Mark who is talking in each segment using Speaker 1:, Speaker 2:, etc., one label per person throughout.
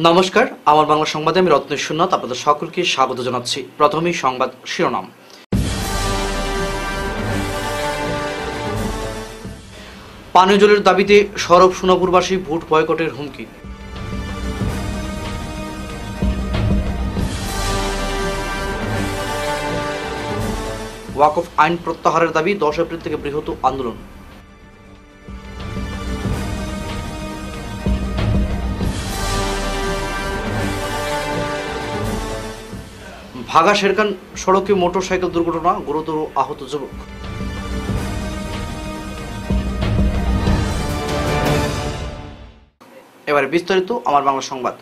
Speaker 1: নমস্কার, আমার বাংলা সংবাদে আমি রত্নেশ্বর নাথ আপনাদের সকলকে স্বাগত জানাচ্ছি। প্রথমেই সংবাদ শিরোনাম। পানীয় জলের দাবিতে সরব সোনাপুরবাসী, ভোট বয়কটের হুমকি। ওয়াকফ আইন প্রত্যাহারের দাবি, 10 এপ্রিল থেকে বৃহৎ আন্দোলন। ভাগা শেরখান সড়কে মোটরসাইকেল দুর্ঘটনা, গুরুতর আহত যুবক। এবারে বিস্তারিত আমার বাংলা সংবাদ।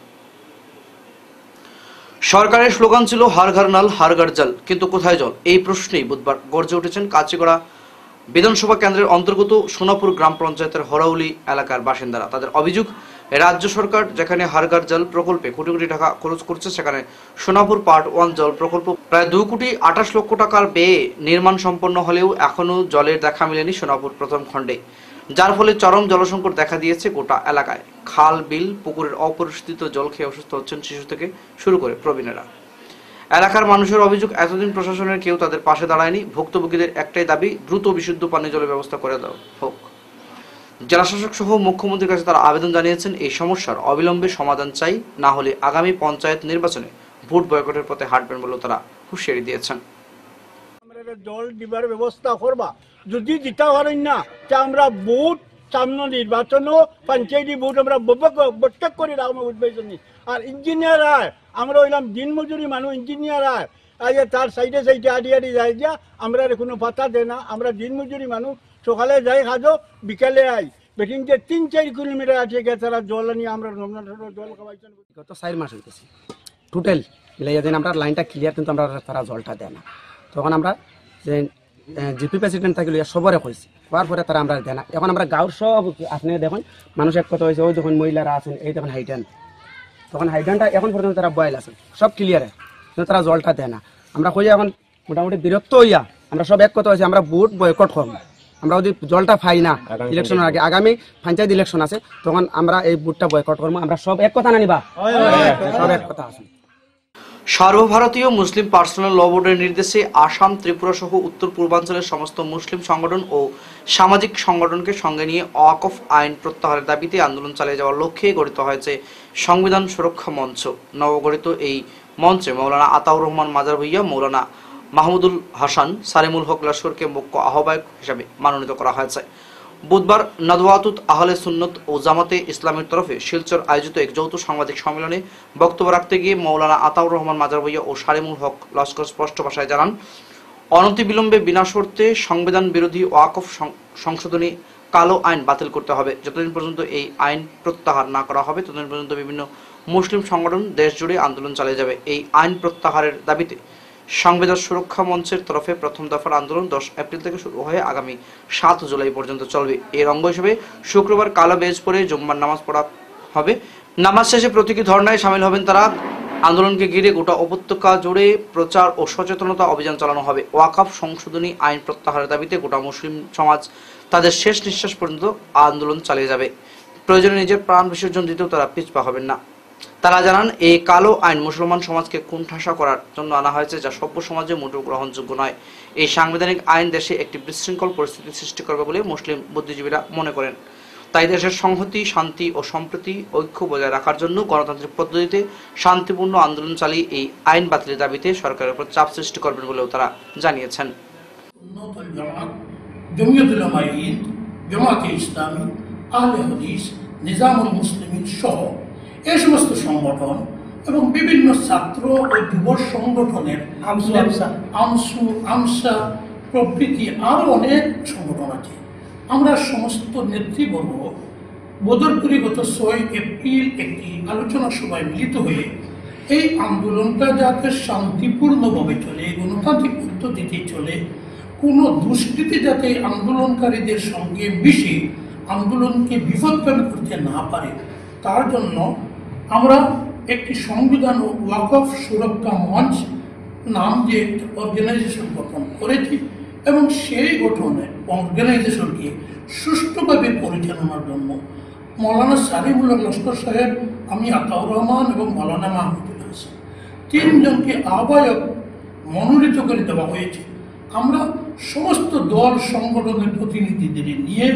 Speaker 1: সরকারের স্লোগান ছিল হার ঘর নাল হার ঘর জল, কিন্তু কোথায় জল? এই প্রশ্নেই বুধবার গর্জে উঠেছেন কাচিগড়া বিধানসভা কেন্দ্রের অন্তর্গত সোনাপুর গ্রাম পঞ্চায়েতের হরাউলি এলাকার বাসিন্দারা। তাদের অভিযোগ, রাজ্য সরকার যেখানে হার ঘর জল প্রকল্পে কোটি কোটি টাকা খরচ করছে, সেখানে সোনাপুর পার্ট 1 জল প্রকল্প প্রায় 2,28,00,000 টাকার ব্যয়ে নির্মাণ সম্পন্ন হলেও এখনও জলের দেখা মেলেনি সোনাপুর প্রথম খণ্ডে, যার ফলে চরম জলসংকট দেখা দিয়েছে গোটা এলাকায়। খাল, বিল, পুকুরের অপরিশোধিত জল খেয়ে অসুস্থ হচ্ছেন শিশু থেকে শুরু করে প্রবীণেরা। এলাকার মানুষের অভিযোগ, এতদিন প্রশাসনের কেউ তাদের পাশে দাঁড়ায়নি। ভুক্তভোগীদের একটাই দাবি, দ্রুত বিশুদ্ধ পানীয় জলের ব্যবস্থা করে দেওয়া হোক। জেলাশাসক সহ মুখ্যমন্ত্রীর কাছে তারা আবেদন জানিয়েছেন, এই সমস্যার অবিলম্বে সমাধান চাই, না হলে আগামী পঞ্চায়েত নির্বাচনে ভোট বয়কটের পথে হাঁটবেন বলেও তারা হুঁশিয়ারি দিয়েছেন।
Speaker 2: জল দিবার ব্যবস্থা করবা, যদি দিতে পারেন না আমরা ভোট সামনে নির্বাচনও পঞ্চায়েত ভোট আমরা বৈঠক করে রাখবো বুঝবেন। আর ইঞ্জিনিয়ার আয় আমরা হইলাম দিনমজুরি মানুষ, ইঞ্জিনিয়ার আয় আজ তার সাইডে সাইডে আড়ি আড়ি যাই যা আমরা কোনো পাতা দেয় না। আমরা দিনমজুরি মানুষ, সকালে যাই খাজো বিকালে আই, বেটিং যে 3-4 কিলোমিটার আছে গিয়ে তারা জল নিয়ে আমরা জল খাওয়াইছেন।
Speaker 3: গত 4 মাস হইতেছে টোটাল মিলাইয়া দেন আমরা লাইনটা ক্লিয়ার, কিন্তু আমরা তারা জলটা দেয় না। তখন আমরা যে জিপি প্রেসিডেন্ট থাকলে সবরে কইছি, হওয়ার পরে তারা আমরা দেয় না। এখন আমরা গাঁর সব আপনি দেখুন মানুষ এক কথা হয়েছে, ওই যখন মহিলারা আছেন এই দেখুন হাইডেন, তখন হাইডেনটা এখন পর্যন্ত তারা বয়েল আছে, সব ক্লিয়ারে, কিন্তু তারা জলটা দেয় না। আমরা কই এখন মোটামুটি বিরক্ত হইয়া আমরা সব এক কথা হয়েছে, আমরা ভোট বয়কট করব। আমরা যদি জলটা পাই না ইলেকশনের আগে, আগামী পঞ্চায়েত ইলেকশন আছে, তখন আমরা এই ভোটটা বয়কট করবো। আমরা সব এক কথা না নিবা, সব এক কথা আছে।
Speaker 1: সর্বভারতীয় মুসলিম পার্সোনাল ল বোর্ডের নির্দেশে আসাম, ত্রিপুরা সহ উত্তর পূর্বাঞ্চলের সমস্ত মুসলিম সংগঠন ও সামাজিক সংগঠনকে সঙ্গে নিয়ে ওয়াকফ আইন প্রত্যাহারের দাবিতে আন্দোলন চালিয়ে যাওয়ার লক্ষ্যে গঠিত হয়েছে সংবিধান সুরক্ষা মঞ্চ। নবগঠিত এই মঞ্চে মৌলানা আতাউর রহমান মাজার ভুইয়া, মৌলানা মাহমুদুল হাসান, সালিমুল হক লস্করকে মুখ্য আহ্বায়ক হিসেবে মনোনীত করা হয়েছে। বুধবার নদওয়াতুত আহলে সুন্নত ও জামাতে ইসলামের তরফে শিলচর আয়োজিত এক যৌথ সাংবাদিক সম্মেলনে বক্তব্য রাখতে গিয়ে মৌলানা আতাউর রহমান মাজার ভুইয়া ও সালিমুল হক লস্কর স্পষ্ট ভাষায় জানান, অনতিবিলম্বে বিনা শর্তে সংবিধান বিরোধী ওয়াকফ সংশোধনী কালো আইন বাতিল করতে হবে। যতদিন পর্যন্ত এই আইন প্রত্যাহার না করা হবে, ততদিন পর্যন্ত বিভিন্ন মুসলিম সংগঠন দেশ জুড়ে আন্দোলন চালিয়ে যাবে। এই আইন প্রত্যাহারের দাবিতে সংবিধান সুরক্ষা মঞ্চের তরফে প্রথম দফার আন্দোলন 10 এপ্রিল থেকে শুরু হয়ে আগামী 7 জুলাই পর্যন্ত চলবে। এর অঙ্গ হিসেবে শুক্রবার কালো বেজ পরে জুম্মার নামাজ পড়া হবে। নামাজ শেষে প্রতীকী ধর্নায় সামিল হবেন তারা। আন্দোলনকে ঘিরে গোটা উপত্যকা জুড়ে প্রচার ও সচেতনতা অভিযান চালানো হবে। ওয়াকফ সংশোধনী আইন প্রত্যাহারের দাবিতে গোটা মুসলিম সমাজ তাদের শেষ নিঃশ্বাস পর্যন্ত আন্দোলন চালিয়ে যাবে। প্রয়োজনে নিজের প্রাণ বিসর্জন দিতেও তারা পিছপা হবেন না। তারা জানান, এই কালো আইন মুসলমান সমাজকে কোণঠাসা করার জন্য আনা হয়েছে, যা সভ্য সমাজে মোটেও গ্রহণযোগ্য নয়। এই সাংবিধানিক আইন দেশে একটি বিশৃঙ্খল পরিস্থিতি সৃষ্টি করবে বলে মুসলিম বুদ্ধিজীবীরা মনে করেন। তাই দেশের সংহতি, শান্তি ও সম্প্রীতি, ঐক্য বজায় রাখার জন্য গণতান্ত্রিক পদ্ধতিতে শান্তিপূর্ণ আন্দোলন চালিয়ে এই আইন বাতিলের দাবিতে সরকারের উপর চাপ সৃষ্টি করবেন বলেও তারা জানিয়েছেন।
Speaker 4: জামাতে ইসলামী, আহলে হাদিস, নিজামুল মুসলিমিন সহ এই সমস্ত সংগঠন এবং বিভিন্ন ছাত্র ও যুব সংগঠনের আমসা প্রভৃতি আরও অনেক সংগঠন আছে। আমরা সমস্ত নেতৃবর্গ বদরপুরে গত 6 এপ্রিল একটি আলোচনা সভায় মিলিত হয়ে এই আন্দোলনটা যাতে শান্তিপূর্ণভাবে চলে, গণতান্ত্রিক পদ্ধতিতে চলে, কোনো দুষ্কৃতি যাতে আন্দোলনকারীদের সঙ্গে মিশে আন্দোলনকে বিপদগামী করতে না পারে, তার জন্য আমরা একটি সংবিধান ও ওয়াকফ সুরক্ষা মঞ্চ নাম দিয়ে একটি অর্গানাইজেশন গঠন করেছি এবং সেই গঠনে অর্গানাইজেশনকে সুষ্ঠুভাবে পরিচালনার জন্য মৌলানা সারিমুল্লাহ লস্কর সাহেব, আমি আতাউর রহমান এবং মৌলানা মাহমুদুল্লাহ হাসান, তিনজনকে আহ্বায়ক মনোনীত করে দেওয়া হয়েছে। আমরা সমস্ত দল সংগঠনের প্রতিনিধিদের নিয়ে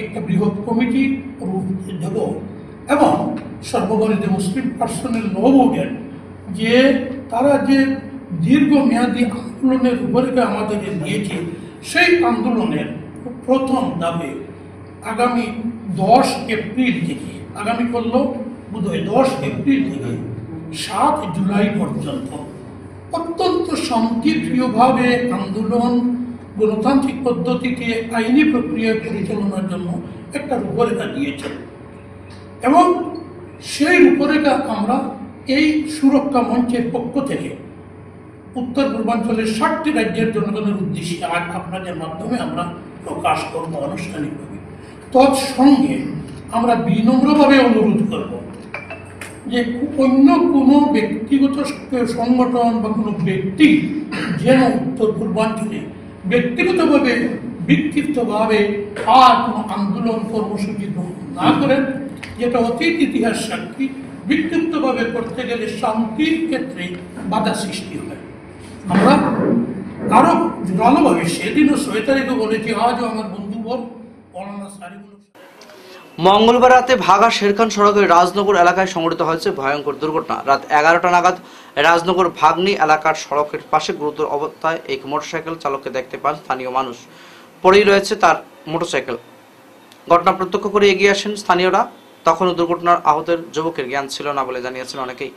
Speaker 4: একটা বৃহৎ কমিটি রূপ দেব এবং সর্বভারতীয় মুসলিম পার্সোনাল ল বোর্ডের যে তারা যে দীর্ঘমেয়াদী আন্দোলনের রূপরেখা আমাদের দিয়েছে, সেই আন্দোলনের প্রথম ধাপে আগামী 10 এপ্রিল থেকে, আগামী করলো বোধহয় 10 এপ্রিল থেকে 7 জুলাই পর্যন্ত অত্যন্ত শান্তিপ্রিয়ভাবে আন্দোলন গণতান্ত্রিক পদ্ধতিতে আইনি প্রক্রিয়া পরিচালনার জন্য একটা রূপরেখা দিয়েছে এবং সেই রূপরেখা আমরা এই সুরক্ষা মঞ্চের পক্ষ থেকে উত্তর পূর্বাঞ্চলের 7টি রাজ্যের জনগণের উদ্দেশ্যে আজ আপনাদের মাধ্যমে আমরা প্রকাশ করব আনুষ্ঠানিকভাবে। তৎসঙ্গে আমরা বিনম্রভাবে অনুরোধ করব যে অন্য কোনো ব্যক্তিগত সংগঠন বা কোনো ব্যক্তি যেন উত্তর পূর্বাঞ্চলে ব্যক্তিগতভাবে বিক্ষিপ্তভাবে আর কোনো আন্দোলন কর্মসূচি গ্রহণ না করেন, যেটা অতীত ইতিহাস সাক্ষী বিক্ষিপ্তভাবে করতে গেলে শান্তির ক্ষেত্রে বাধা সৃষ্টি হয়। আমরা আরো জোরালোভাবে সেদিনও 6 তারিখে বলেছি, আজও আমার বন্ধুবর মৌলানা সারিমুল্লাহ।
Speaker 1: মঙ্গলবার রাতে ভাগা শেরখান সড়কের রাজনগর এলাকায় সংঘটিত হয়েছে ভয়ঙ্কর দুর্ঘটনা। রাত 11টা নাগাদ রাজনগর ভাগনি এলাকার সড়কের পাশে গুরুতর অবস্থায় এক মোটরসাইকেল চালককে দেখতে পান স্থানীয় মানুষ। পড়েই রয়েছে তার মোটরসাইকেল। ঘটনা প্রত্যক্ষ করে এগিয়ে আসেন স্থানীয়রা। তখনও দুর্ঘটনার আহতের যুবকের জ্ঞান ছিল না বলে জানিয়েছেন অনেকেই।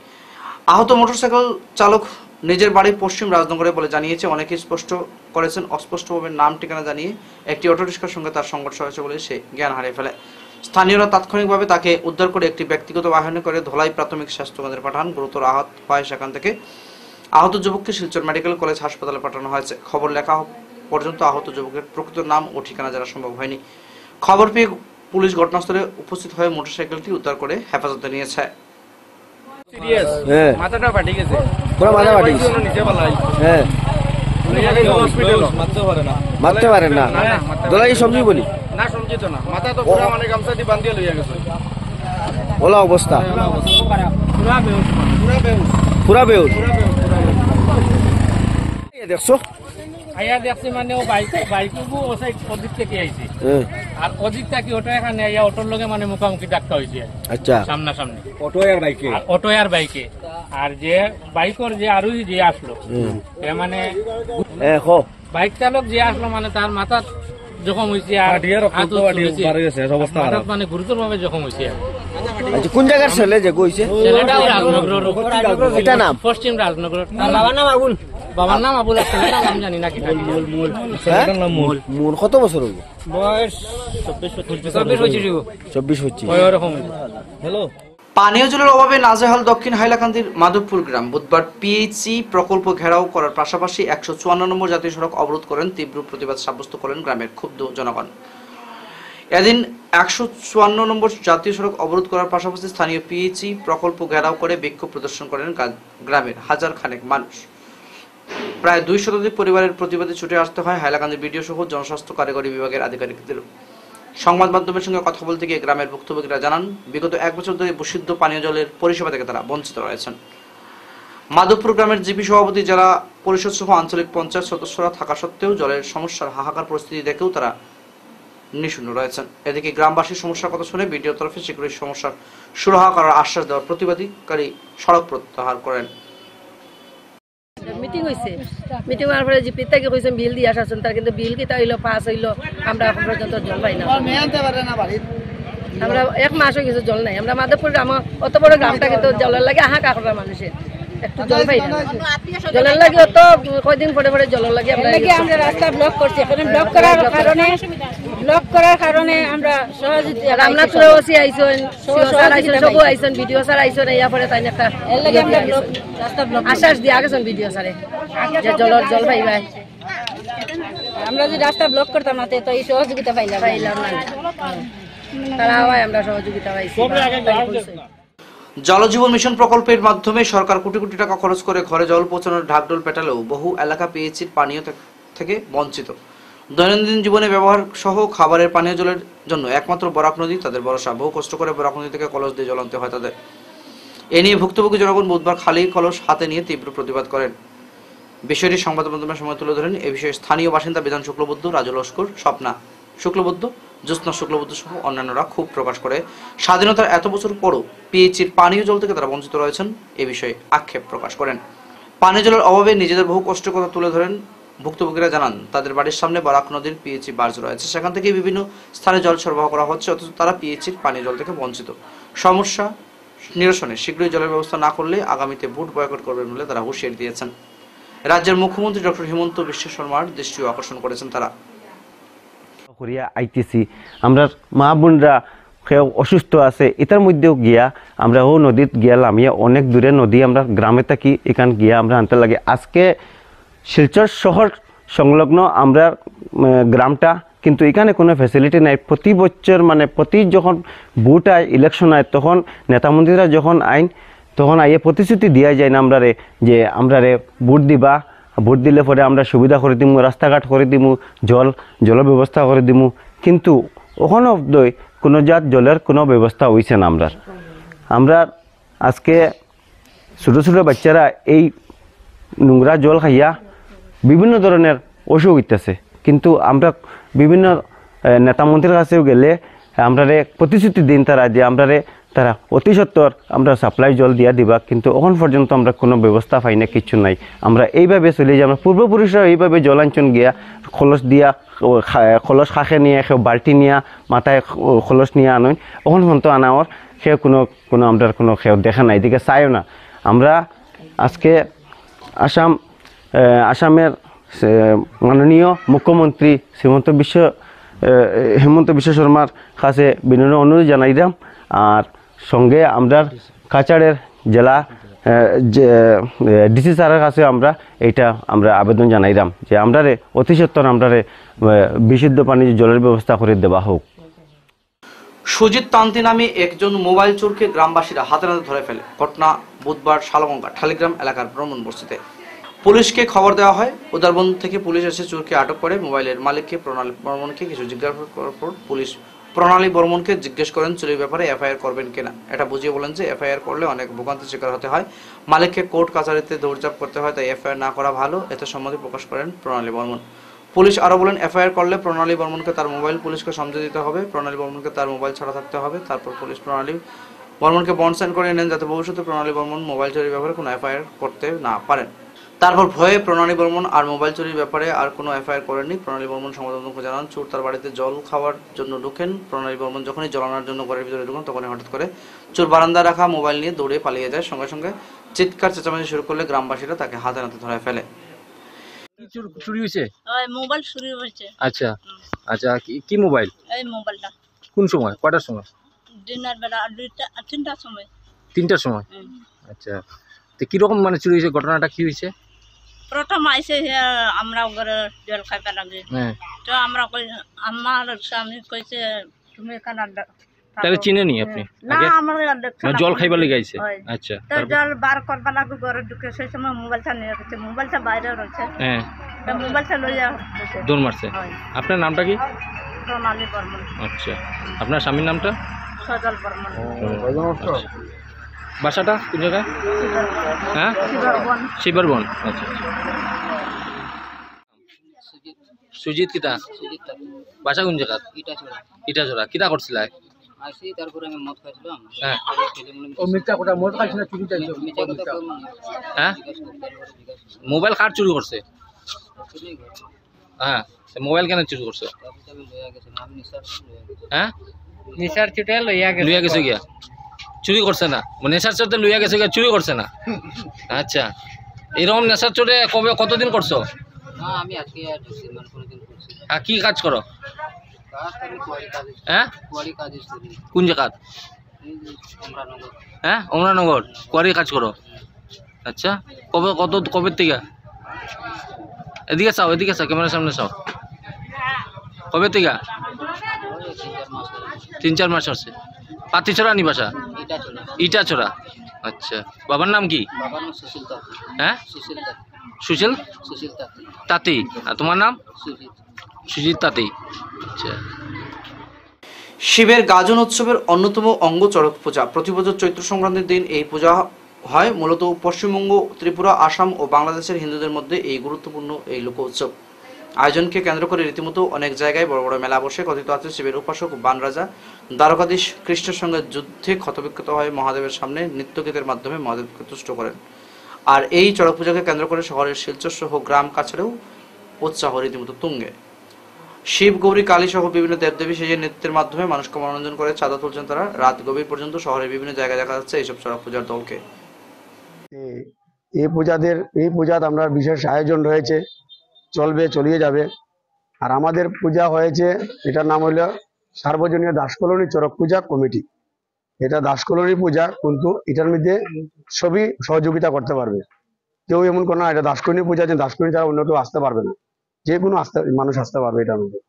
Speaker 1: আহত মোটরসাইকেল চালক নিজের বাড়ি পশ্চিম রাজনগরে বলে জানিয়েছে। অনেকেই স্পষ্ট করেছেন অস্পষ্টভাবে নাম ঠিকানা জানিয়ে একটি অটোরিকশার সঙ্গে তার সংঘর্ষ হয়েছে বলে সে জ্ঞান হারিয়ে ফেলে। স্থানীয়রা তাৎক্ষণিকভাবে তাকে উদ্ধার করে একটি ব্যক্তিগত বাহনে করে ধলাই প্রাথমিক স্বাস্থ্য কেন্দ্রে পাঠান। গুরুতর আহত হয় সেখান থেকে। আহত যুবককে শিলচর মেডিকেল কলেজ হাসপাতালে পাঠানো হয়েছে। খবর লেখা পর্যন্ত আহত যুবকের প্রকৃত নাম ও ঠিকানা জানা সম্ভব হয়নি। খবর পেয়ে পুলিশ ঘটনাস্থলে উপস্থিত হয়ে মোটরসাইকেলটি উদ্ধার করে হেফাজতে নিয়েছে।
Speaker 5: মাথাটা ফাটি গেছে,
Speaker 6: পুরো মাথা ফাটি গেছে।
Speaker 5: নিচে পালাই,
Speaker 6: হ্যাঁ মারতে পারেন না, দোলাই সবজি বলি
Speaker 5: না সমঝি তো না, মাথা তো পুরা মানে গামছা দিয়ে বান্ধিয়ে লইয়া গেছে।
Speaker 6: ওলা অবস্থা,
Speaker 5: পুরা বেহুশ, পুরা বেহুশ,
Speaker 6: পুরা বেউল। দেখছো
Speaker 5: আয়া দেখছি মানে ও বাইক অদিক থেকে আইছে, আর অদিক থেকে ওটা এখানে আইয়া অটোর লগে মানে মুখামুখি ধাক্কা হয়েছে।
Speaker 6: আচ্ছা,
Speaker 5: সামনাসামনি
Speaker 6: অটো আর বাইকে,
Speaker 5: অটো আর বাইকে। আর যে বাইকর যে আরোহী যে আসলো, এ মানে বাইক চালক যে আসলো মানে তার মাথা জখম হয়েছে আর মাথাত মানে গুরুতর ভাবে জখম হয়েছে।
Speaker 6: কোন জায়গার ছেলে যে কইছে?
Speaker 5: ছেলেটাও রাজনগর,
Speaker 6: এটা নাম
Speaker 5: পশ্চিম রাজনগর। বাবার নাম আবুল, বাবার নাম আবুল, ছেলেটার নাম জানি না কি।
Speaker 6: মূল কত বছর হইব?
Speaker 5: বয়স 24 হচ্ছে।
Speaker 6: হ্যালো।
Speaker 1: পানীয় জলের অভাবে নাজেহাল দক্ষিণ হাইলাকান্দির মাধবপুর গ্রাম। বুধবার পিএইচসি প্রকল্প ঘেরাও করার পাশাপাশি 154 নম্বর জাতীয় সড়ক অবরোধ করেন। তীব্র প্রতিবাদ সাব্যস্ত করেন গ্রামের ক্ষুব্ধ জনগণ। এদিন 154 নম্বর জাতীয় সড়ক অবরোধ করার পাশাপাশি স্থানীয় পিএইচসি প্রকল্প ঘেরাও করে বিক্ষোভ প্রদর্শন করেন গ্রামের হাজার খানেক মানুষ। প্রায় 2 শতাধিক পরিবারের প্রতিবাদে ছুটে আসতে হয় হাইলাকান্দি বিডিও সহ জনস্বাস্থ্য কারিগরি বিভাগের আধিকারিকদের। সংবাদ মাধ্যমের সঙ্গে কথা বলতে গিয়ে গ্রামের ভুক্তভোগীরা জানান, বিগত 1 বছর ধরে বিশুদ্ধ পানীয় জলের পরিষেবা থেকে তারা বঞ্চিত রয়েছেন। মাধবপুর গ্রামের জিপি সভাপতি, জেলা পরিষদ সহ আঞ্চলিক পঞ্চায়েত সদস্যরা থাকা সত্ত্বেও জলের সমস্যার হাহাকার পরিস্থিতি দেখেও তারা নিঃশূন্য রয়েছেন। এদিকে গ্রামবাসীর সমস্যার কথা শুনে বিডিও তরফে শীঘ্রই সমস্যার সুরাহা করার আশ্বাস দেওয়ার প্রতিবাদীকারী সড়ক প্রত্যাহার করেন।
Speaker 7: মিটিং হয়েছে, মিটিং হওয়ার পরে জিপি থেকে কইছে বিল দিয়ে আসাছেন, তার কিন্তু বিল কিতা হইলো পাস হইলো, আমরা এখন পর্যন্ত জল পাই না। আমরা 1 মাস হয়ে গেছে জল নাই। আমরা মাধবপুর গ্রাম, অত বড় গ্রামটা কিন্তু জলের লাগে হাহাকা করে মানুষের, একটু জল পাই না। জলের লাগে অত কয়দিন পরে পরে জলের লাগে আমরা রাস্তা ব্লক করছি। এখন ব্লক করার কারণে আমরা সহযোগিতা রামনাথপুরে ওসি আইছেন, স্যার আইছেন, সবু আইছেন, ভিডিও স্যার আইছেন। ইয়া পরে তাই একটা আশ্বাস দিয়ে গেছেন ভিডিও স্যারে যে জল পাইবা। আমরা যদি রাস্তা ব্লক করতাম না তো এই সহযোগিতা পাইলাম না, তারা আমরা সহযোগিতা পাইছি।
Speaker 1: জলজীবন মিশন প্রকল্পের মাধ্যমে সরকার কোটি কোটি টাকা খরচ করে ঘরে জল পৌঁছানোর ঢাকঢোল পেটালেও বহু এলাকা পিএইচসির পানীয় থেকে বঞ্চিত। দৈনন্দিন জীবনে ব্যবহার সহ খাবারের পানীয় জলের জন্য একমাত্র বরাক নদী তাদের ভরসা। বহু কষ্ট করে বরাক নদী থেকে কলস দিয়ে জল আনতে হয় তাদের। এ নিয়ে ভুক্তভোগী জনগণ বুধবার খালি কলস হাতে নিয়ে তীব্র প্রতিবাদ করেন। বিষয়টি সংবাদ মাধ্যমের সময় তুলে ধরেন এ বিষয়ে স্থানীয় বাসিন্দা বিধান শুক্লবুদ্ধ, রাজু লস্কর, স্বপ্না শুক্লবুদ্ধ, জ্যোৎস্না শুক্লবুদ্ধ সহ অন্যান্যরা ক্ষোভ প্রকাশ করে স্বাধীনতার এত বছর পরও পিএইচির পানীয় জল থেকে তারা বঞ্চিত রয়েছেন এ বিষয়ে আক্ষেপ প্রকাশ করেন। পানীয় জলের অভাবে নিজেদের বহু কষ্টের কথা তুলে ধরেন ভুক্তভোগীরা। জানান তাদের বাড়ির সামনে বরাক নদীর পিএইচি বার্জ রয়েছে, সেখান থেকে বিভিন্ন স্থানে জল সরবরাহ করা হচ্ছে, অথচ তারা পিএইচির পানীয় জল থেকে বঞ্চিত। সমস্যা নিরসনে শীঘ্রই জলের ব্যবস্থা না করলে আগামীতে ভোট বয়কট করবেন বলে তারা হুঁশিয়ারি দিয়েছেন। রাজ্যের মুখ্যমন্ত্রী ডক্টর হিমন্ত বিশ্ব শর্মার দৃষ্টিও আকর্ষণ করেছেন তারা।
Speaker 8: করিয়া আইতেছি আমরা মা বোনরা কেউ অসুস্থ আছে, এটার মধ্যেও গিয়া আমরা ও নদীত গিয়া লামিয়া অনেক দূরে নদী আমরা গ্রামে থাকি, এখান গিয়া আমরা আনতে লাগে। আজকে শিলচর শহর সংলগ্ন আমরা গ্রামটা, কিন্তু এখানে কোনো ফ্যাসিলিটি নাই। প্রতি বছর মানে প্রতি যখন ভোট আয়, ইলেকশন আয়, তখন নেতামন্ত্রীরা যখন আইন তখন আইয়ে প্রতিশ্রুতি দিয়া যায় না আমরারে যে আমরারে ভোট দিবা, ভোট দিলে পরে আমরা সুবিধা করে দিমু, রাস্তাঘাট করে দিমু, জল ব্যবস্থা করে দিমু, কিন্তু ওখানে অবধি কোনো জাত জলের কোনো ব্যবস্থা হইছে না। আমরা আজকে ছোটো ছোটো বাচ্চারা এই নোংরা জল খাইয়া বিভিন্ন ধরনের অসুখ হইতেছে, কিন্তু আমরা বিভিন্ন নেতামন্ত্রীর কাছেও গেলে আমরা প্রতিশ্রুতি দিন তারা যে তারা অতি সত্বর আমরা সাপ্লাই জল দিয়া দিবা, কিন্তু এখন পর্যন্ত আমরা কোনো ব্যবস্থা পাই না, কিছু নাই। আমরা এইভাবে চলি যে আমরা পূর্বপুরুষরা এইভাবে জলাঞ্চন গিয়া খলস দিয়া খলস খাখে নিয়ে বাল্টি নিয়ে মাথায় খলস নিয়ে আনই, এখন পর্যন্ত আনাওয়ার সেও কোনো আমরা কোনো সেও দেখা নাই, এদিকে চাইও না। আমরা আজকে আসামের মাননীয় মুখ্যমন্ত্রী হিমন্ত বিশ্ব শর্মার কাছে বিনম্র অনুরোধ জানাইলাম, আর সঙ্গে আমরা কাছাড়ের জেলা ডিসি স্যারের কাছে আমরা আবেদন জানাইলাম যে আমরা অতি সত্বর আমরা বিশুদ্ধ পানি জলের ব্যবস্থা করে দেওয়া হোক।
Speaker 1: সুজিত তান্তি নামে একজন মোবাইল চোরকে গ্রামবাসীরা হাতে নাতে ধরে ফেলে। ঘটনা বুধবার শালগঙ্গা ঠালিগ্রাম এলাকার ব্রাহ্মণ বস্তিতে। পুলিশকে খবর দেওয়া হয়। উদারবন থেকে পুলিশ এসে চোরকে আটক করে। মোবাইলের মালিককে প্রণালী বর্মনকে কিছু জিজ্ঞাসা করার পর পুলিশ প্রণালী বর্মনকে জিজ্ঞেস করেন চুরির ব্যাপারে এফআইআর করবেন কিনা। এটা বুঝিয়ে বলেন যে এফআইআর করলে অনেক ভোগান্তির শিকার হতে হয়, মালিককে কোর্ট কাছারিতে দৌড়ঝাঁপ করতে হয়, তাই এফআইআর না করা ভালো, এতে সম্মতি প্রকাশ করেন প্রণালী বর্মন। পুলিশ আরও বলেন এফআইআর করলে প্রণালী বর্মনকে তার মোবাইল পুলিশকে সমঝে দিতে হবে, প্রণালী বর্মনকে তার মোবাইল ছাড়া থাকতে হবে। তারপর পুলিশ প্রণালী বর্মনকে বন্ড সাইন করে নেন যাতে ভবিষ্যতে প্রণালী বর্মন মোবাইল চুরির ব্যাপারে কোনো এফআইআর করতে না পারেন। তারপর ভয়ে প্রণালী বর্মন আর মোবাইল চুরির ব্যাপারে আর কোনো এফআইআর করেননি। প্রণালী বর্মন সংবাদমাধ্যমকে জানান চোর তার বাড়িতে জল খাওয়ার জন্য ঢুকেন। প্রণালী বর্মন যখনই জল আনার জন্য ঘরের ভিতরে ঢুকেন তখনই হঠাৎ করে চোর বারান্দায় রাখা মোবাইল নিয়ে দৌড়ে পালিয়ে যায়। সঙ্গে সঙ্গে চিৎকার চেঁচামেচি শুরু করলে গ্রামবাসীরা তাকে হাতে নাতে ধরে ফেলে।
Speaker 9: চুরি হয়েছে?
Speaker 10: মোবাইল চুরি হয়েছে।
Speaker 9: আচ্ছা আচ্ছা, কি মোবাইল?
Speaker 10: এই মোবাইলটা।
Speaker 9: কোন সময়, কয়টার সময়?
Speaker 10: দিনের বেলা 3টার সময়।
Speaker 9: 3টার সময়? আচ্ছা, তো কিরকম মানে চুরি হয়েছে, ঘটনাটা কি হয়েছে?
Speaker 10: প্রথম আইসে আমরা ঘরে জল খাইতে লাগে, তো আমরা আমার স্বামী কইছে তুমি এখানে
Speaker 9: তাহলে চিনে নি আপনি?
Speaker 10: না, আমার
Speaker 9: জল খাইবার লেগে আইছে। আচ্ছা,
Speaker 10: তো জল বার করবা লাগে ঘরে ঢুকে, সেই সময় মোবাইলটা নিয়ে গেছে, মোবাইলটা বাইরে রয়েছে।
Speaker 9: হ্যাঁ,
Speaker 10: তো মোবাইলটা লইয়া
Speaker 9: দৌড় মারছে। আপনার নামটা কি?
Speaker 10: প্রণালী বর্মন।
Speaker 9: আচ্ছা, আপনার স্বামীর নামটা?
Speaker 10: সজল বর্মন।
Speaker 9: বাসাটা কোন জায়গায়? হ্যাঁ, শিবরবন। আচ্ছা, সুজিত কিতা বাসা কোন জায়গা? ইটাচড়া। কিতা করছিল?
Speaker 11: তারপরে আমি মদ খাইছিলাম।
Speaker 9: হ্যাঁ, মোবাইল কার চুরি করছে? হ্যাঁ, মোবাইল কেন চুরি করছে? হ্যাঁ,
Speaker 5: নিশার চুটে লইয়া
Speaker 9: গেছে গিয়া চুরি করছে না, নেশার চোটে লইয়া গেছে গিয়া চুরি করছে না। আচ্ছা, এরকম নেশার চোটে কতদিন করছো?
Speaker 11: আমি আজকে
Speaker 9: হ্যাঁ, কি কাজ করো? হ্যাঁ, কোন জায়গা? হ্যাঁ, অমরানগর কোয়ারি কাজ করো। আচ্ছা, কবে থেকে? এদিকে চাও, ক্যামেরার সামনে চাও। কবে থেকে? 3-4 মাস হচ্ছে। পাতিছড়া নি বাসা? ইটাচড়া। আচ্ছা, বাবার নাম কি? হ্যাঁ, সুশীল তাঁতি। আর তোমার নাম? সুচিত্রাতেই। আচ্ছা,
Speaker 1: শিবের গাজন উৎসবের অন্যতম অঙ্গ চড়ক পূজা। প্রতি বছর চৈত্র সংক্রান্তির দিন এই পূজা হয়। মূলত পশ্চিমবঙ্গ, ত্রিপুরা, আসাম ও বাংলাদেশের হিন্দুদের মধ্যে এই গুরুত্বপূর্ণ এই লোক উৎসব আয়োজনকে কেন্দ্র করে রীতিমতো অনেক জায়গায় বড় বড় মেলা বসে। কথিত আছে শিবের উপাসক বান রাজা দ্বারকাধীশ কৃষ্ণের সঙ্গে যুদ্ধে ক্ষতবিক্ষত হয়ে মহাদেবের সামনে নৃত্যগীতের মাধ্যমে মহাদেবকে তুষ্ট করেন। আর এই চড়ক পূজাকে কেন্দ্র করে শহরের শিলচর সহ গ্রাম কাছাড়েও উৎসাহ রীতিমতো তুঙ্গে। শিব, গৌরী, কালী সহ বিভিন্ন দেবদেবী সেজে নৃত্যের মাধ্যমে মানুষকে মনোরঞ্জন করে চাঁদা তুলছেন তারা। রাত গভীর পর্যন্ত শহরের বিভিন্ন জায়গায় দেখা যাচ্ছে এইসব চড়ক পূজার দলকে।
Speaker 12: এই পূজাতে আমরা বিশেষ আয়োজন রয়েছে, চলবে, চলিয়ে যাবে। আর আমাদের পূজা হয়েছে, এটার নাম হলো সার্বজনীয় দাসকলোনি চড়ক পূজা কমিটি। এটা দাসকলোনি পূজা, কিন্তু এটার মধ্যে সবই সহযোগিতা করতে পারবে। কেউ এমন কোনো এটা দাসকলোনি পূজা যে দাসকলোনি ছাড়া অন্য কেউ আসতে পারবে না, যে কোনো মানুষ আসতে পারবে এটার মধ্যে।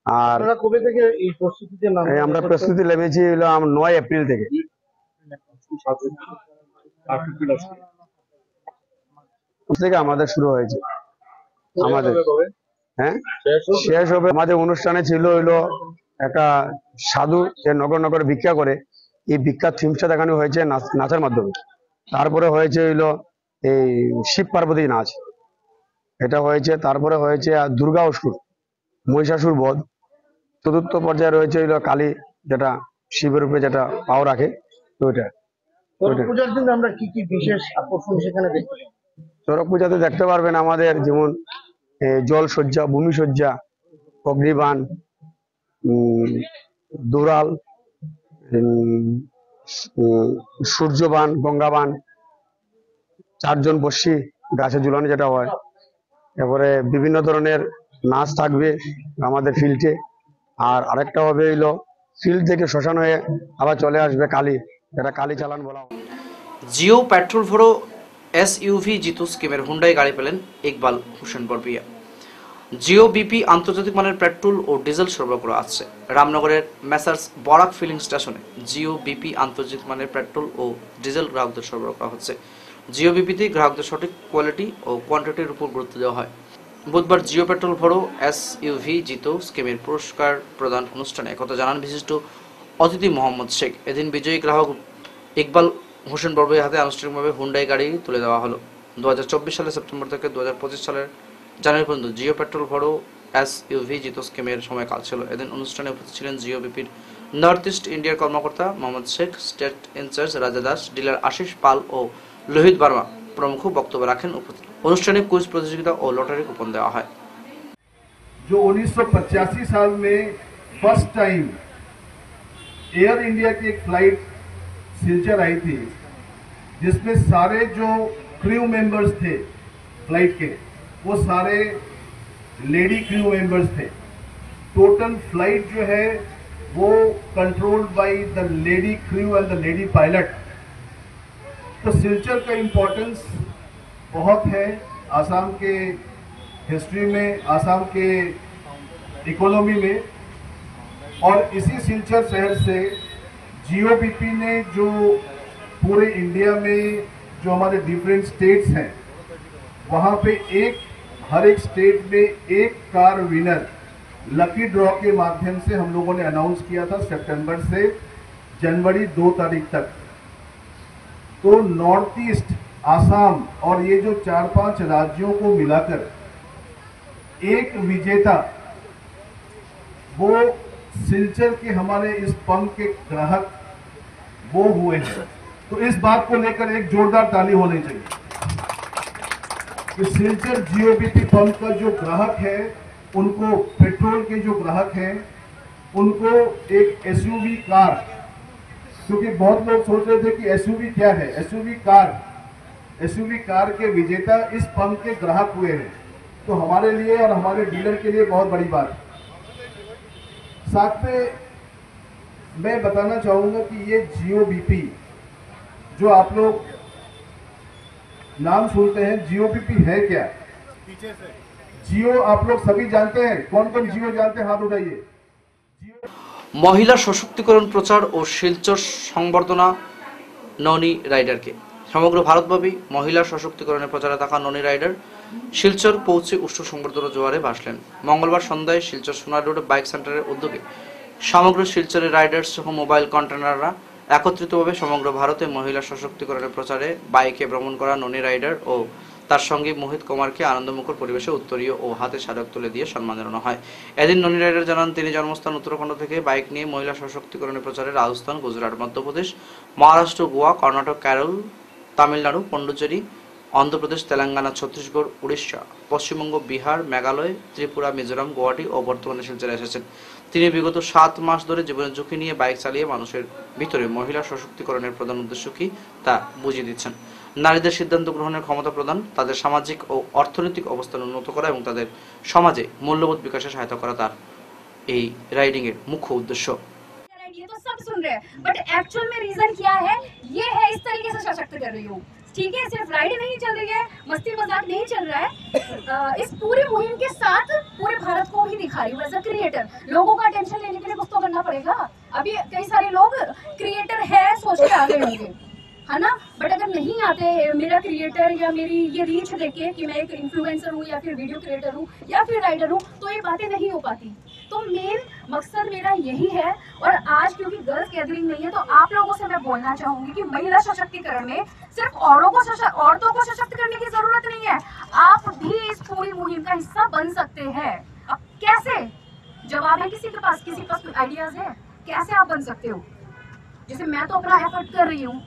Speaker 12: আর
Speaker 6: কবে থেকে এই প্রস্তুতিতে
Speaker 12: আমরা প্রস্তুতি নেমেছি হলো 9 এপ্রিল থেকে। আমাদের শুরু হয়েছে, আমাদের শেষ হবে। আমাদের অনুষ্ঠানে ছিল হইলো একটা সাধু যে নগর নগর ভিক্ষা করে, এই ভিক্ষার থিমসটা দেখানো হয়েছে নাচের মাধ্যমে। তারপরে হয়েছে হইলো এই শিব পার্বতী নাচ, এটা হয়েছে। তারপরে হয়েছে দুর্গা অসুর, মহিষাসুর বধ। চতুর্থ পর্যায়ে রয়েছে হইলো কালী, যেটা শিবের রূপে যেটা পাও রাখে। ওইটা
Speaker 6: পূজার দিন আমরা কি কি বিশেষ আকর্ষণ সেখানে দেখতে পাই?
Speaker 12: চড়ক পূজাতে দেখতে পারবেন আমাদের যেমন জল সজ্জা, ভূমি সজ্জা, অগ্নিবাণ, দুরাল, সূর্যবাণ, গঙ্গাবাণ, 4 জন বস্যি গাছে ঝুলানো যেটা হয়। এরপরে বিভিন্ন ধরনের নাচ থাকবে আমাদের ফিল্ডে। আর আরেকটা হবে হইলো ফিল্ড থেকে শ্মশান হয়ে আবার চলে আসবে কালী, এটা কালী চালান বলা হয়।
Speaker 1: জিও পেট্রোল ভরো SUV জিতু স্কিমের হুন্ডাই গাড়ি পেলেন ইকবাল হোসেন বরবিয়া। জিও বিপি আন্তর্জাতিক মানের পেট্রোল ও ডিজেল সরবরাহ করা আছে রামনগরের মেসার্স বরাক ফিলিং স্টেশনে। জিও বিপি আন্তর্জাতিক মানের পেট্রোল ও ডিজেল গ্রাহকদের সরবরাহ করা হচ্ছে। জিও বিপিতে গ্রাহকদের সঠিক কোয়ালিটি ও কোয়ান্টিটির উপর গুরুত্ব দেওয়া হয়। বুধবার জিও পেট্রোল ভরো SUV জিতু স্কিমের পুরস্কার প্রদান অনুষ্ঠানে একথা জানান বিশিষ্ট অতিথি মোহাম্মদ শেখ। এদিন বিজয়ী গ্রাহক ইকবাল হোসেন বরবিয়ার হাতে আনুষ্ঠানিকভাবে হুন্ডাই গাড়ি তুলে দেওয়া হলো। 2024 সালের সেপ্টেম্বর থেকে 2025 সালের জানুয়ারি পর্যন্ত জিও পেট্রোল ভরো SUV জিতু স্কিমের সময়কাল ছিল। এদিন অনুষ্ঠানে উপস্থিত ছিলেন জিও বিপির নর্থ ইস্ট ইন্ডিয়ার কর্মকর্তা মোহাম্মদ শেখ, স্টেট ইনচার্জ রাজা দাস, ডিলার আশিস পাল ও লোহিত বার্মা প্রমুখ বক্তব্য রাখেন। অনুষ্ঠানে কুইজ প্রতিযোগিতা ও লটারি কুপন দেওয়া হয়।
Speaker 13: जो 1985 साल में फर्स्ट टाइम एयर इंडिया की एक फ्लाइट सिलचर आई थी, जिसमें सारे जो क्रू मेंबर्स थे फ्लाइट के, वो सारे लेडी क्रू मेंबर्स थे। टोटल फ्लाइट जो है वो controlled by the lady crew and the lady pilot. तो सिलचर का इम्पोर्टेंस बहुत है आसाम के हिस्ट्री में, आसाम के इकोनॉमी में। और इसी सिलचर शहर से जीओबीपी ने जो पूरे इंडिया में जो हमारे डिफरेंट स्टेट्स हैं, वहाँ पे हर एक स्टेट में एक कार विनर लकी ड्रॉ के माध्यम से हम लोगों ने अनाउंस किया था सितंबर से जनवरी 2 तारीख तक। तो नॉर्थ ईस्ट, आसाम और ये जो 4-5 राज्यों को मिलाकर एक विजेता वो सिलचर के हमारे इस पंप के ग्राहक वो हुए हैं। तो इस बात को लेकर एक जोरदार ताली होनी चाहिए कि सिलचर जीओबीपी पंप का जो ग्राहक है, उनको पेट्रोल के जो ग्राहक हैं, उनको एक SUV कार, क्योंकि बहुत लोग सोच रहे थे कि SUV क्या है, SUV कार के विजेता इस पंप के ग्राहक हुए हैं। तो हमारे लिए और हमारे डीलर के लिए बहुत बड़ी बात। साथ में मैं बताना चाहूंगा कि ये जीओबीपी जो आप लोग नाम सुनते हैं, जीओबीपी है क्या? जियो आप लोग सभी जानते हैं? कौन कौन जियो जानते हैं, हाथ उठाइए।
Speaker 1: মহিলা সশক্তিকরণ প্রচার ও শিলচর সংবর্ধনা ননি রাইডারকে। সমগ্র ভারতব্যাপী মহিলা সশক্তিকরণের প্রচারে থাকা ননি রাইডার শিলচর পৌঁছে উষ্ণ সংবর্ধনা জোয়ারে ভাসলেন। মঙ্গলবার সন্ধ্যায় শিলচর সোনার রোড বাইক সেন্টারের উদ্যোগে সমগ্র শিলচরের রাইডার্স সহ মোবাইল কন্টেনাররা একত্রিতভাবে সমগ্র ভারতে মহিলা সশক্তিকরণের প্রচারে বাইকে ভ্রমণ করা ননী রাইডার ও তার সঙ্গে মোহিত কুমারকে আনন্দমুখর পরিবেশে উত্তরীয় ও হাতে স্মারক তুলে দিয়ে সম্মান জানানো হয়। এদিন ননী রাইডার জানান, তিনি জন্মস্থান উত্তরাখণ্ড থেকে বাইক নিয়ে মহিলা সশক্তিকরণের প্রচারে রাজস্থান, গুজরাট, মধ্যপ্রদেশ, মহারাষ্ট্র, গোয়া, কর্ণাটক, কেরল, তামিলনাড়ু, পন্ডিচেরি, অন্ধ্রপ্রদেশ, তেলেঙ্গানা, ছত্তিশগড়, উড়িষ্যা, পশ্চিমবঙ্গ, বিহার, মেঘালয়, ত্রিপুরা, মিজোরাম, গুয়াহাটি ও বর্তমানে শিলচরে এসেছেন। তিনি বিগত 7 মাস ধরে জীবনের ঝুঁকি নিয়ে বাইক চালিয়ে মানুষের ভিতরে মহিলা সশক্তিকরণের প্রধান উদ্দেশ্য কি তা বুঝিয়ে দিচ্ছেন। নারীদের সিদ্ধান্ত গ্রহণের ক্ষমতা প্রদান, তাদের সামাজিক ও অর্থনৈতিক অবস্থান উন্নত করা এবং তাদের সমাজে মূল্যবোধ বিকাশে সহায়তা করা তার এই রাইডিং এর মুখ্য উদ্দেশ্য।
Speaker 14: ये तो सब सुन रहे हैं, बट एक्चुअल में रीजन क्या है? ये है इस तरीके से सशक्त कर रही हूँ, ठीक है? सिर्फ राइड नहीं चल रही है, मस्ती मजाक नहीं चल रहा है। इस पूरी मुहिम के साथ पूरे भारत को भी दिखा रही हूँ एज अ क्रिएटर। लोगों का अटेंशन लेने के लिए कुछ तो करना पड़ेगा। अभी कई सारे लोग क्रिएटर है सोच के आ गए होंगे, है ना? बट अगर नहीं आते मेरा क्रिएटर या मेरी ये रीच देखे कि मैं एक इन्फ्लुएंसर हूँ या फिर वीडियो क्रिएटर हूँ या फिर राइडर हूँ, तो ये बातें नहीं हो पाती। तो मेन मकसद मेरा यही है। और आज क्योंकि गर्ल्स गैदरिंग नहीं है, तो आप लोगों से मैं बोलना चाहूंगी कि महिला सशक्तिकरण में सिर्फ औरतों को सशक्त करने की जरूरत नहीं है, आप भी इस पूरी मुहिम का हिस्सा बन सकते हैं। अब कैसे? जवाब है किसी के पास आइडियाज है कैसे आप बन सकते हो? जैसे मैं तो अपना एफर्ट कर रही हूँ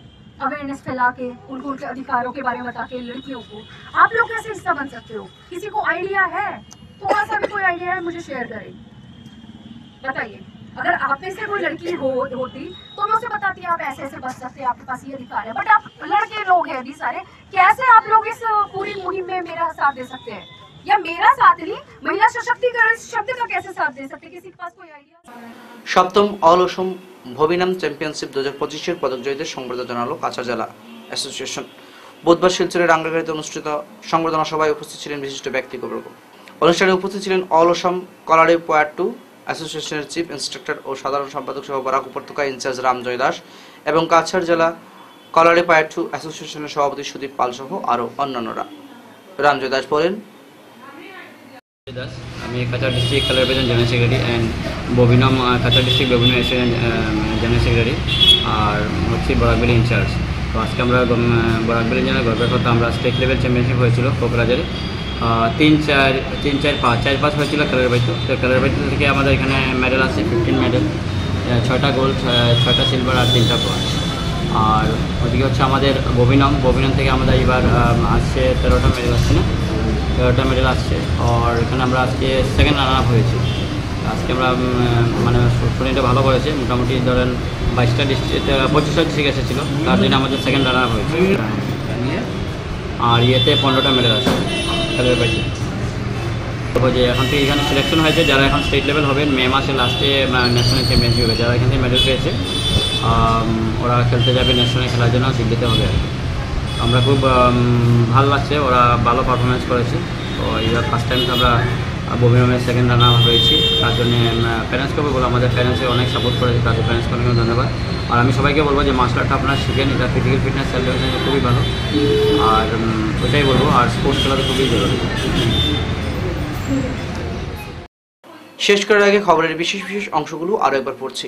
Speaker 14: अवेयरनेस फैला के, उनको उनके अधिकारों के बारे में बता के लड़कियों को। आप लोग कैसे हिस्सा बन सकते हो? किसी को आइडिया है? थोड़ा सा भी कोई आइडिया है मुझे शेयर करें, बताइए। अगर आप में से कोई लड़की होती तो मैं उसे बताती आप ऐसे ऐसे बच सकते हैं, आपके पास ये अधिकार है। बट आप लड़के लोग हैं भी सारे, कैसे आप लोग इस पूरी मुहिम में मेरा साथ दे सकते हैं? या मेरा साथ नहीं, महिला सशक्तिकरण शब्द का कैसे साथ दे सकते हैं? किसी के पास कोई आइडिया?
Speaker 1: সপ্তম অল অসম ভবিনাম চ্যাম্পিয়নশিপ 2025 পদক জয়ীদের সংবর্ধনা জানালো কাছাড় জেলা অ্যাসোসিয়েশন। বুধবার শিলচরের রাঙ্গাগাড়িতে অনুষ্ঠিত সংবর্ধনা সভায় উপস্থিত ছিলেন বিশিষ্ট ব্যক্তিবর্গ। অনুষ্ঠানে উপস্থিত ছিলেন অল অসম কলারে পয়েন্ট 2 অ্যাসোসিয়েশনের চিফ ইন্সট্রাক্টর ও সাধারণ সম্পাদক সহ বরাক উপত্যকা ইনচার্জ রামজয় দাস এবং কাছাড় জেলা কলারে পয়েন্ট 2 অ্যাসোসিয়েশনের সভাপতি সুদীপ পাল সহ আরও অন্যান্যরা। রামজয় দাস বলেন,
Speaker 11: আমি কাছাড় ডিস্ট্রিক্ট কালার প্রেজেন্ট জেনারেল সেক্রেটারি অ্যান্ড ববিনাম কাছাড় ডিস্ট্রিক্ট ববিনাম অ্যাসোসিয়েশন জেনারেল সেক্রেটারি আর হচ্ছে বরাকবেলি ইনচার্জ। তো আজকে আমরা বরাকবেলি জেলার গর্বের কথা আমরা স্টেট লেভেল চ্যাম্পিয়নশিপ হয়েছিল কোকরাঝারে 4-5 হয়েছিল কালার বাইতো। তো কালার বাইতো থেকে আমাদের এখানে মেডেল আছে 15 মেডেল, 6টা গোল্ড, 6টা সিলভার আর 3টা ব্রোঞ্জ। আর ওদিকে হচ্ছে আমাদের ববিনাম থেকে আমাদের এবার আসছে 13টা মেডেল আসছে না, 13টা মেডেল আসছে। আর এখানে আমরা আজকে সেকেন্ড রানার আপ হয়েছি। আজকে আমরা মানে স্টুডেন্টটা ভালো করেছে, মোটামুটি ধরেন 22টা ডিস্ট্রিক্ট 25টা ডিস্ট্রিক্ট এসেছিলো, তার জন্য আমাদের সেকেন্ড রানার আপ হয়েছে। আর ইয়েতে 15টা মেডেল আছে খেলার বাইরে। যে এখন থেকে এখানে সিলেকশন হয়েছে, যারা এখন স্টেট লেভেল হবে মে মাসে লাস্টে ন্যাশনাল চ্যাম্পিয়নশিপ হবে, যারা এখান থেকে মেডেল পেয়েছে ওরা খেলতে যাবে ন্যাশনালে, খেলার জন্য দিল্লিতে হবে। আমরা খুব ভালো লাগছে, ওরা ভালো পারফরমেন্স করেছে। তো এবার ফার্স্ট টাইম আমরা ববিনামের সেকেন্ড রানার হয়েছি, তার জন্য প্যারেন্টসকে বলবো আমাদের প্যারেন্টসে অনেক সাপোর্ট করেছে, তাদের প্যারেন্টসকে অনেক ধন্যবাদ। আর আমি সবাইকে বলবো যে মার্শাল আর্টটা আপনারা শিখেন, এটা ফিজিক্যাল ফিটনেস সেলফ ডিফেন্সে খুবই ভালো। আর ওইটাই বলবো, আর স্পোর্টস খেলা তো খুবই জরুরি।
Speaker 1: শেষ করার আগে খবরের বিশেষ বিশেষ অংশগুলো আরও একবার পড়ছি।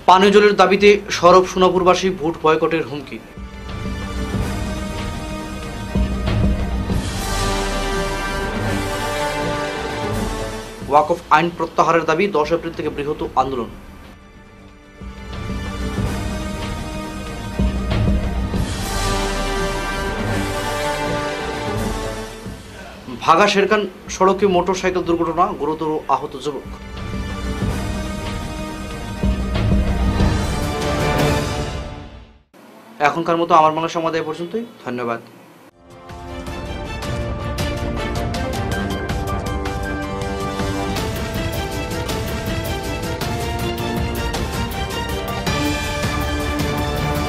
Speaker 1: পানীয় জলের দাবিতে সরব সোনাপুরবাসী, ভোট বয়কটের হুমকি। ওয়াকফ আইন প্রত্যাহারের দাবি, 10 এপ্রিল থেকে বৃহৎ আন্দোলন। ভাগা শেরখান সড়কে মোটরসাইকেল দুর্ঘটনা, গুরুতর আহত যুবক। এখনকার মতো আমার বাংলা সংবাদ এ পর্যন্তই। ধন্যবাদ।